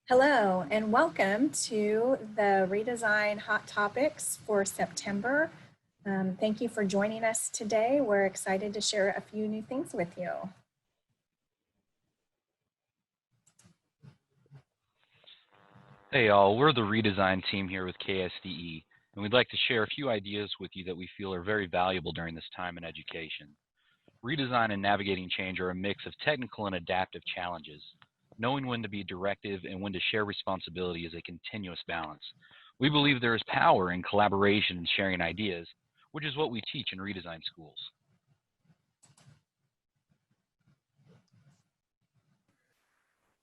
Hello and welcome to the Redesign Hot Topics for September. Thank you for joining us today. We're excited to share a few new things with you. Hey y'all, we're the Redesign team here with KSDE, and we'd like to share a few ideas with you that we feel are very valuable during this time in education. Redesign and navigating change are a mix of technical and adaptive challenges. Knowing when to be directive and when to share responsibility is a continuous balance. We believe there is power in collaboration and sharing ideas, which is what we teach in Redesign schools.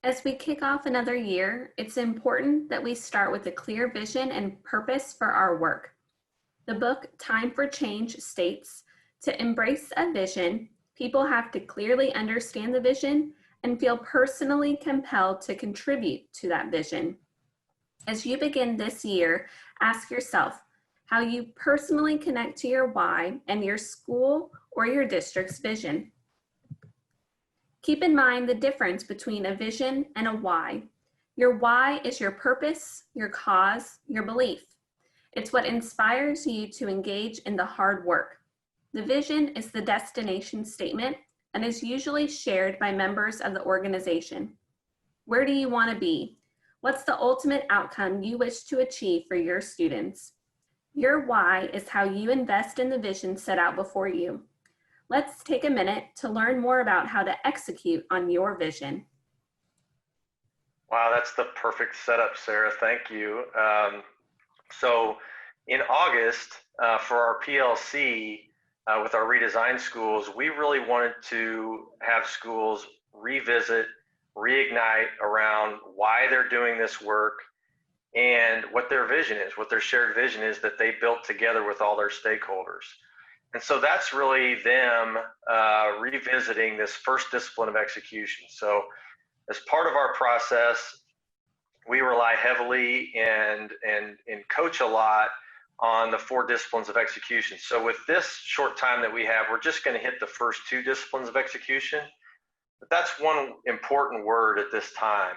As we kick off another year, it's important that we start with a clear vision and purpose for our work. The book Time for Change states, to embrace a vision, people have to clearly understand the vision and feel personally compelled to contribute to that vision. As you begin this year, ask yourself how you personally connect to your why and your school or your district's vision. Keep in mind the difference between a vision and a why. Your why is your purpose, your cause, your belief. It's what inspires you to engage in the hard work. The vision is the destination statement and is usually shared by members of the organization. Where do you want to be? What's the ultimate outcome you wish to achieve for your students? Your why is how you invest in the vision set out before you. Let's take a minute to learn more about how to execute on your vision. Wow, that's the perfect setup, Sarah. Thank you. So in August, for our PLC with our redesign schools, we really wanted to have schools revisit, reignite around why they're doing this work and what their vision is, what their shared vision is that they built together with all their stakeholders. And so that's really them revisiting this first discipline of execution. So as part of our process, we rely heavily and coach a lot on the 4 disciplines of execution. So with this short time that we have, we're just going to hit the first 2 disciplines of execution. But that's one important word at this time,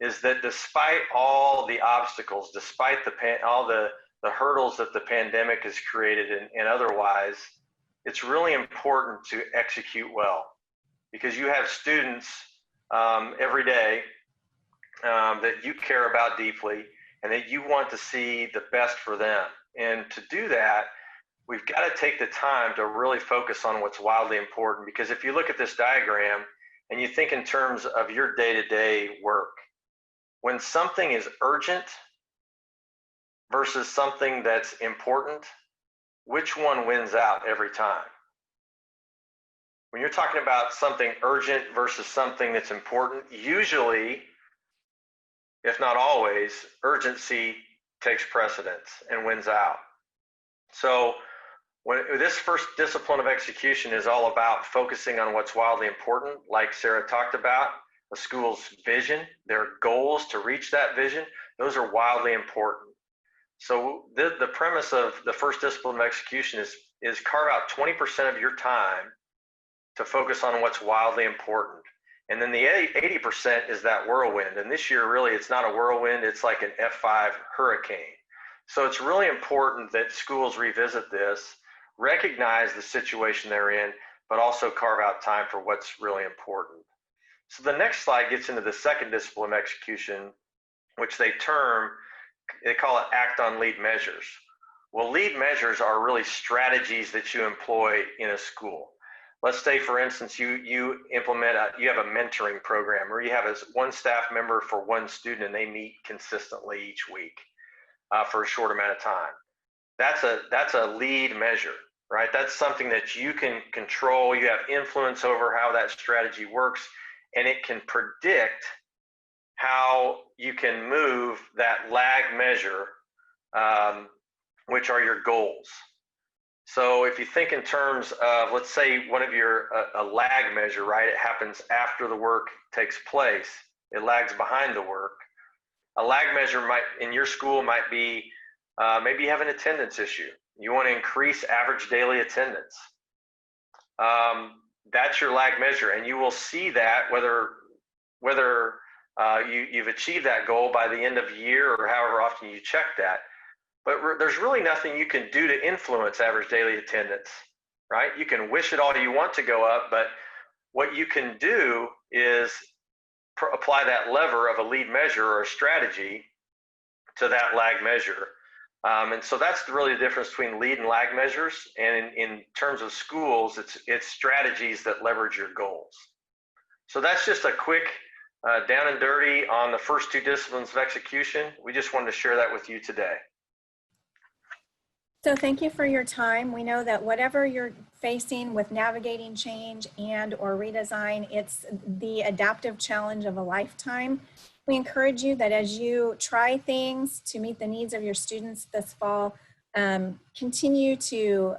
is that despite all the obstacles, despite all the hurdles that the pandemic has created and otherwise, it's really important to execute well, because you have students every day that you care about deeply and that you want to see the best for them. And to do that, we've got to take the time to really focus on what's wildly important, because if you look at this diagram and you think in terms of your day-to-day work, when something is urgent versus something that's important, which one wins out every time? When you're talking about something urgent versus something that's important, usually, if not always, urgency takes precedence and wins out. So when this first discipline of execution is all about focusing on what's wildly important, like Sarah talked about, a school's vision, their goals to reach that vision, those are wildly important. So the premise of the first discipline of execution is carve out 20% of your time to focus on what's wildly important. And then the 80% is that whirlwind. And this year, really, it's not a whirlwind, it's like an F5 hurricane. So it's really important that schools revisit this, recognize the situation they're in, but also carve out time for what's really important. So the next slide gets into the second discipline of execution, which they call it act on lead measures. Well, lead measures are really strategies that you employ in a school. Let's say, for instance, you have a mentoring program, or you have one staff member for one student and they meet consistently each week for a short amount of time. That's a lead measure, right? That's something that you can control. You have influence over how that strategy works, and it can predict how you can move that lag measure, which are your goals. So if you think in terms of, let's say one of a lag measure, right? It happens after the work takes place. It lags behind the work. A lag measure in your school might be, maybe you have an attendance issue. You want to increase average daily attendance. That's your lag measure, and you will see that whether you've achieved that goal by the end of the year or however often you check that. But there's really nothing you can do to influence average daily attendance, right? You can wish it all you want to go up, but what you can do is apply that lever of a lead measure or a strategy to that lag measure. And so that's really the difference between lead and lag measures. And in terms of schools, it's strategies that leverage your goals. So that's just a quick down and dirty on the first two disciplines of execution. We just wanted to share that with you today. So thank you for your time. We know that whatever you're facing with navigating change and or redesign, it's the adaptive challenge of a lifetime. We encourage you that as you try things to meet the needs of your students this fall, continue to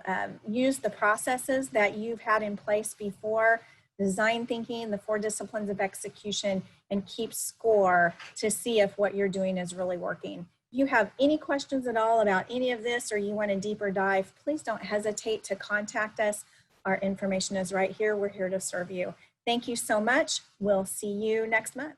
use the processes that you've had in place before, design thinking, the 4 disciplines of execution, and keep score to see if what you're doing is really working. If you have any questions at all about any of this or you want a deeper dive, please don't hesitate to contact us. Our information is right here. We're here to serve you. Thank you so much. We'll see you next month.